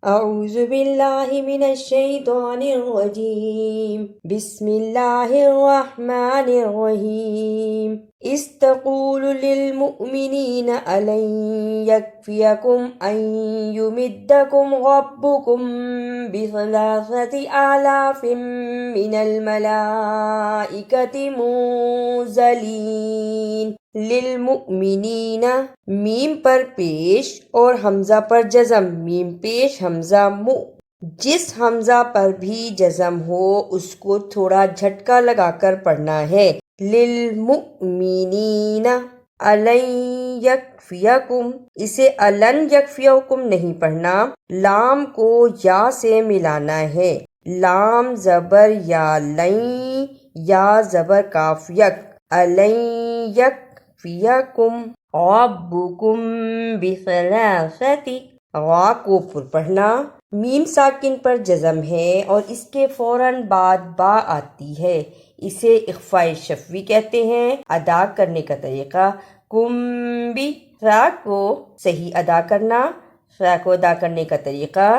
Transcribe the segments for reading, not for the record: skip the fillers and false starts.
اعوذ باللہ من الشیطان الرجیم بسم اللہ الرحمن الرحیم اذ تقول للمؤمنین ألن يكفيكم أن يمدكم ربكم ب3,000 من الملائكة منزلین۔ للمؤمنین میم پر پیش اور حمزہ پر جزم، میم پیش حمزہ مؤ، جس حمزہ پر بھی جزم ہو اس کو تھوڑا جھٹکا لگا کر پڑھنا ہے۔ للمؤمنین ألن یکفیکم، اسے ألن یکفیکم نہیں پڑھنا، لام کو یا سے ملانا ہے۔ لام زبر یا لین، یا زبر کاف یک، ألن یکفیکم ربکم ب3، را کو پر پڑھنا، میم ساکن پر جزم ہے اور اس کے فوراً بعد با آتی ہے، اسے اخفاء شفوی کہتے ہیں۔ ادا کرنے کا طریقہ، کم بھی، را کو صحیح ادا کرنا۔ را کو ادا کرنے کا طریقہ،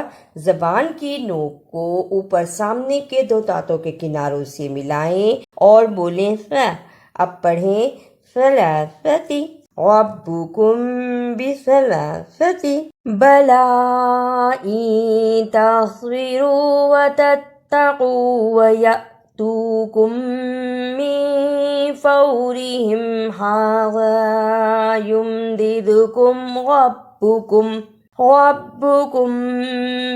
زبان کی نوک کو اوپر سامنے کے 2 دانتوں کے کناروں سے ملائیں اور بولیں را۔ اب پڑھیں ثلاثتی، ربکم ب3، بلا ان تصبروا وتتقوا ويأتوكم من فورهم هذا يمددكم ربكم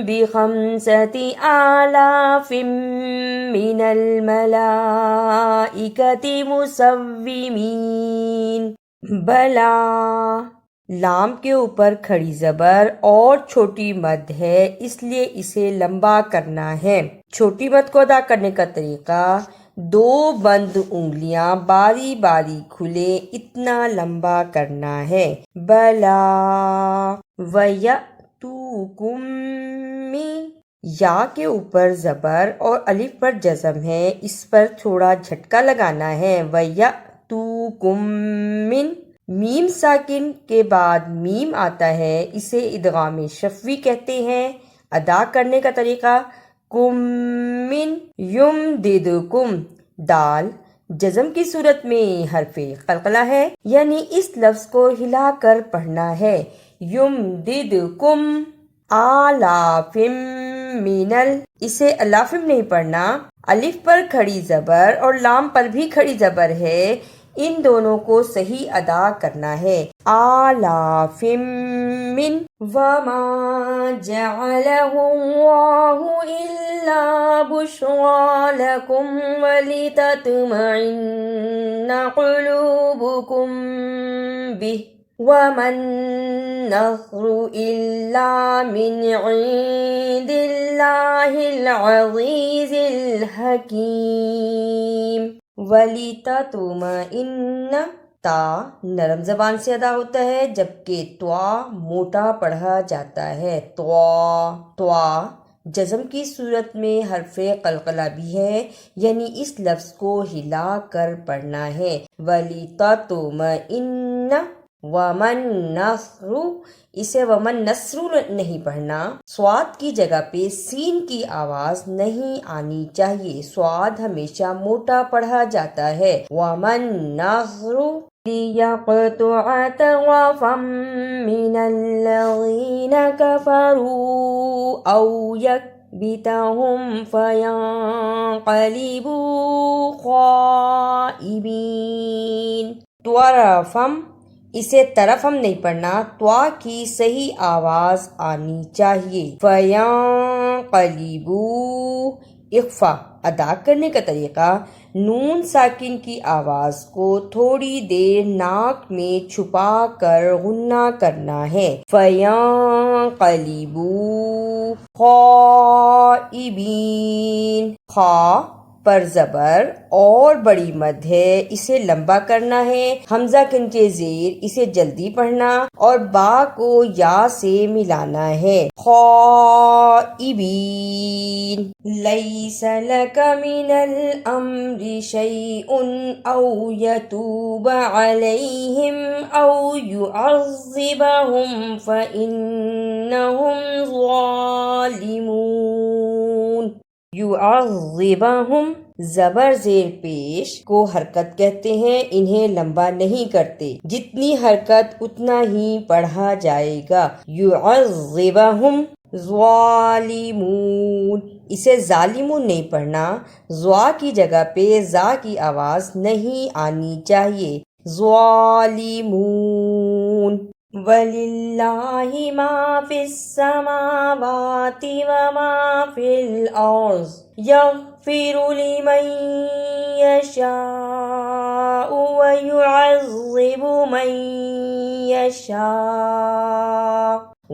ب5,000 من الملائكة مسومین۔ بلا، لام کے اوپر کھڑی زبر اور چھوٹی مد ہے، اس لیے اسے لمبا کرنا ہے۔ چھوٹی مد کو ادا کرنے کا طریقہ، 2 بند انگلیاں باری باری کھلے اتنا لمبا کرنا ہے۔ بلا وَيَأْتُوكُم من، یا کے اوپر زبر اور الف پر جزم ہے، اس پر تھوڑا جھٹکا لگانا ہے۔ وَيَأْتُوكُم من، میم ساکن کے بعد میم آتا ہے، اسے ادغام شفوی کہتے ہیں۔ ادا کرنے کا طریقہ، کم من یمددکم، دال جزم کی صورت میں حرف قلقلہ ہے، یعنی اس لفظ کو ہلا کر پڑھنا ہے۔ یمددکم آلاف من اسے الافم نہیں پڑھنا، الف پر کھڑی زبر اور لام پر بھی کھڑی زبر ہے، ان دونوں کو صحیح ادا کرنا ہے۔ آلاف من، وما جعله الله إلا بشرى لكم ولتطمئن قلوبكم به وما النصر إلا من عند الله العزيز الحكيم۔ وَلِتَطْمَئِنَّ، تا نرم زبان سے ادا ہوتا ہے جبکہ طوا موٹا پڑھا جاتا ہے۔ طوا جزم کی صورت میں حرف قلقلہ بھی ہے، یعنی اس لفظ کو ہلا کر پڑھنا ہے۔ وَلِتَطْمَئِنَّ وَمَن نَصْرُ، اسے ومن نصر نہیں پڑھنا، صاد کی جگہ پہ سین کی آواز نہیں آنی چاہیے، صاد ہمیشہ موٹا پڑھا جاتا ہے۔ وَمَن نَصْرُ لِيَقْطُعَ طَرَفًا مِّنَ الَّذِينَ كَفَرُوا أَوْ يَكْبِتَهُمْ فَيَنقَلِبُوا خَائِبِينَ۔ طرفم، اسے طرفم نہیں پڑھنا، طوا کی صحیح آواز آنی چاہیے۔ فَيَنقَلِبُوا اخفا، ادا کرنے کا طریقہ، نون ساکن کی آواز کو تھوڑی دیر ناک میں چھپا کر غنہ کرنا ہے۔ فَيَنقَلِبُوا خَائِبِينَ، خا پر زبر اور بڑی مد ہے، اسے لمبا کرنا ہے۔ حمزہ کے نیچے زیر، اسے جلدی پڑھنا اور با کو یا سے ملانا ہے۔ غائبین لیس لک من الامر شیء او یتوب علیہم او یعذبہم فإنہم ظالمون۔ یعذبہم زبر زیر پیش کو حرکت کہتے ہیں، انہیں لمبا نہیں کرتے، جتنی حرکت اتنا ہی پڑھا جائے گا۔ یعذبہم ظالمون، اسے ظالمون نہیں پڑھنا، ضا کی جگہ پہ زا کی آواز نہیں آنی چاہیے، ظالمون۔ وَلِلَّهِ مَا فِي السَّمَاوَاتِ وَمَا فِي الْأَرْضِ يَغْفِرُ لِمَن يَشَاءُ وَيُعَذِّبُ مَن يَشَاءُ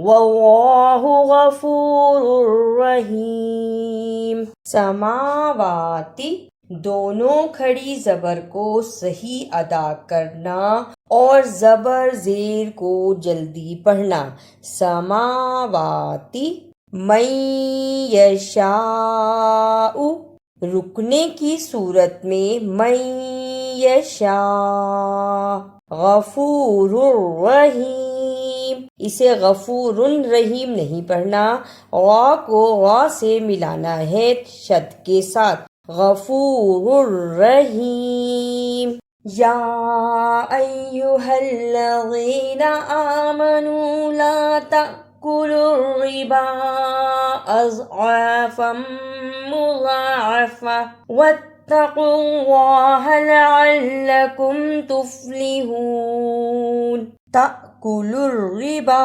وَاللَّهُ غَفُورٌ رَحِيمٌ۔ سماواتی دونوں کھڑی زبر کو صحیح ادا کرنا اور زبر زیر کو جلدی پڑھنا۔ سماواتی من یشاء، رکنے کی صورت میں من یشاء۔ غفور الرحیم، اسے غفور رحیم نہیں پڑھنا، غا کو غا سے ملانا ہے شد کے ساتھ، غفور الرحیم۔ یا ایہا الذین آمنوا لا تأکلوا الربا اضعافا مضاعفہ واتقوا اللہ لعلکم تفلحون۔ تأکلوا الربا،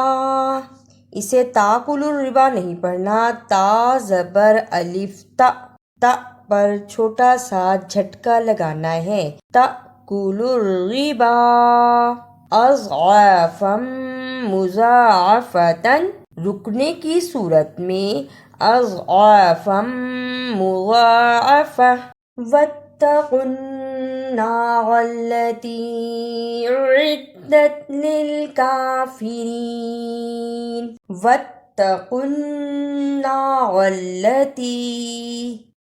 اسے تاکلوا الربا نہیں پڑھنا، تا زبر الف تا، تا پر چھوٹا سا جھٹکا لگانا ہے، تأکلوا الربا اضعافا مضاعفۃ، رکنے کی صورت میں اضعافا مضاعفہ۔ واتقوا النار التي اعدت للكافرين۔ واتقوا النار التي،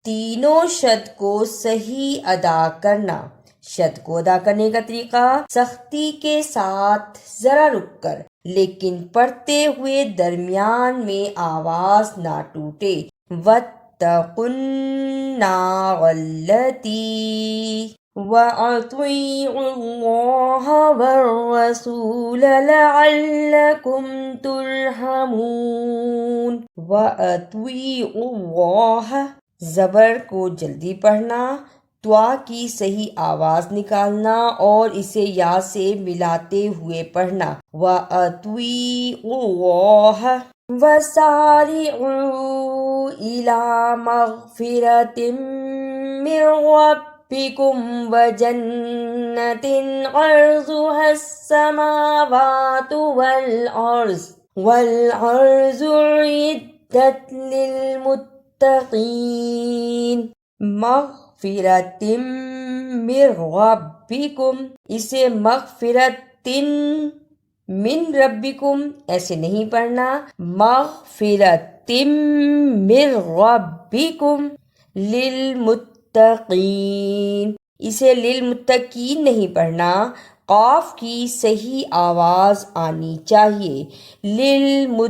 تینوں شد کو صحیح ادا کرنا۔ شد کو ادا کرنے کا طریقہ سختی کے ساتھ ذرا رک کر، لیکن پڑھتے ہوئے درمیان میں آواز نہ ٹوٹے۔ واتقوا النار التي وَأَطِيعُوا اللَّهَ وَالرَّسُولَ لَعَلَّكُمْ تُرْحَمُونَ۔ وَأَطِيعُوا اللَّهَ، زبر کو جلدی پڑھنا، توا کی صحیح آواز نکالنا اور اسے یا سے ملاتے ہوئے پڑھنا، وَأَطِيعُوا اللَّهَ۔ وَسَارِعُوا إِلَى مَغْفِرَةٍ مِّن رَّبِّكُمْ وَجَنَّةٍ عَرْضُهَا السَّمَاوَاتُ وَالْأَرْضُ أُعِدَّتْ لِلْمُتَّقِينَ۔ مغفرۃ من ربکم، اسے مغفرۃ من ربکم ایسے نہیں پڑھنا، مغفرۃ من ربکم للمتقین، اسے للمتقین نہیں پڑھنا، قاف کی صحیح آواز آنی چاہیے، للمتقین۔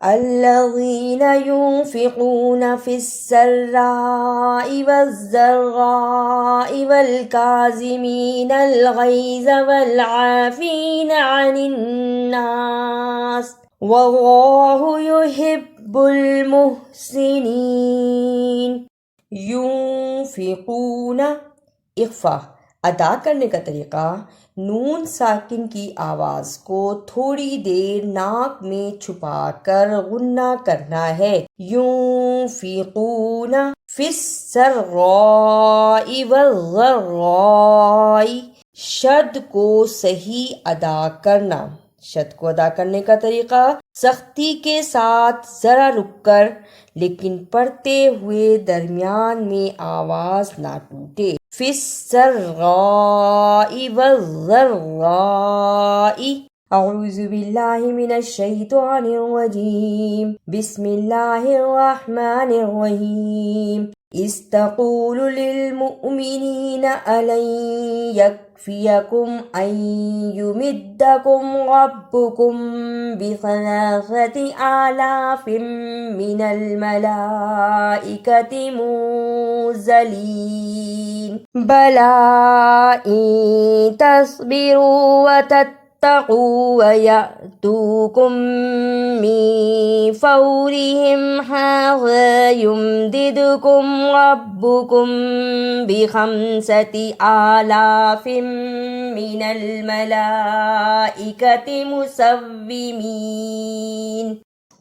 الذین ينفقون في السراء والضراء والكاظمين الغيظ والعافين عن الناس واللہ يحب المحسنین۔ ينفقون اخفا، ادا کرنے کا طریقہ نون ساکن کی آواز کو تھوڑی دیر ناک میں چھپا کر غنہ کرنا ہے، ينفقون فی السراء والضراء، شد کو صحیح ادا کرنا۔ شد کو ادا کرنے کا طریقہ سختی کے ساتھ ذرا رک کر، لیکن پڑھتے ہوئے درمیان میں آواز نہ ٹوٹے، فی السراء والضراء، اعوذ باللہ من الشیطان الرجیم بسم اللہ الرحمن الرحیم اذ تقول للمؤمنین ألن يكفيكم أن يمدكم ربكم ب3,000 من الملائكة منزلين بلى إن تصبروا وتتقوا ويأتوكم من فورهم هذا يمددكم ربكم ب5,000 من الملائكة مسومين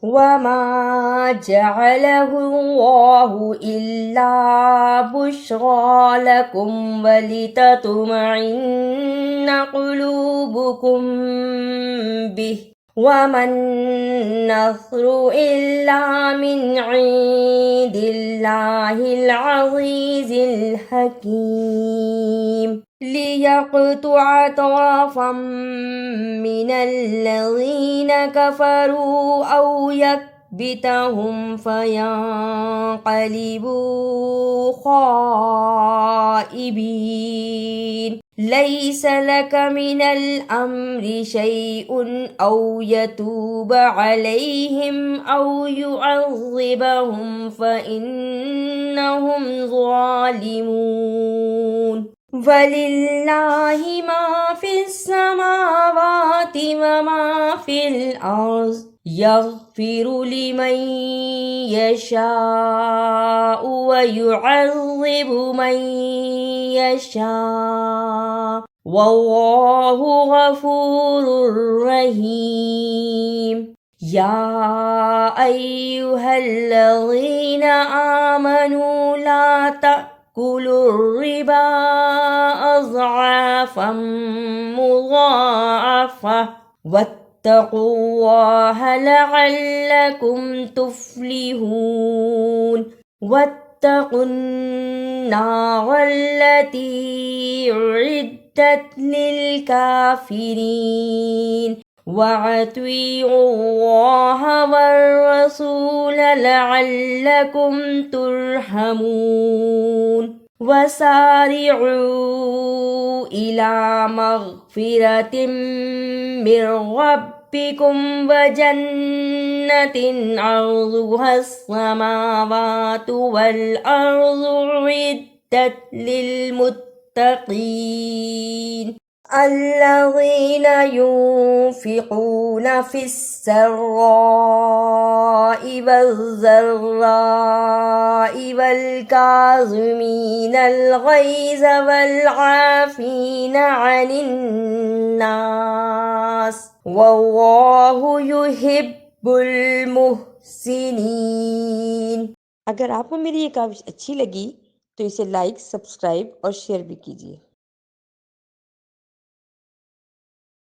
وما جعله الله إلا بشرى لكم ولتطمئن قلوبكم به وما النصر إلا من عند الله العزيز الحكيم ليقطع طرفا من الذين كفروا أو يكبتهم فينقلبوا خائبين ليس لك من الأمر شيء أو يتوب عليهم أو يعذبهم فإنهم ظالمون ولله ما في السماوات وما في الأرض يغفر لمن يشاء ويعذب من يشاء والله غفور رحيم يا أيها الذين آمنوا لا تأكلوا الربا أضعافا مضاعفة واتقوا الله لعلكم تفلحون واتقوا النار التي أعدت للكافرين وأطيعوا الله والرسول لعلكم ترحمون وسارعوا إلى مغفرة من ربكم وجنة عرضها السماوات والأرض أعدت للمتقين الذين ينفقون في السراء والضراء والكاظمين الغيظ والعافين عن الناس والله يحب المحسنين۔ اگر آپ کو میری یہ کاوش اچھی لگی تو اسے لائک، سبسکرائب اور شیئر بھی کیجیے۔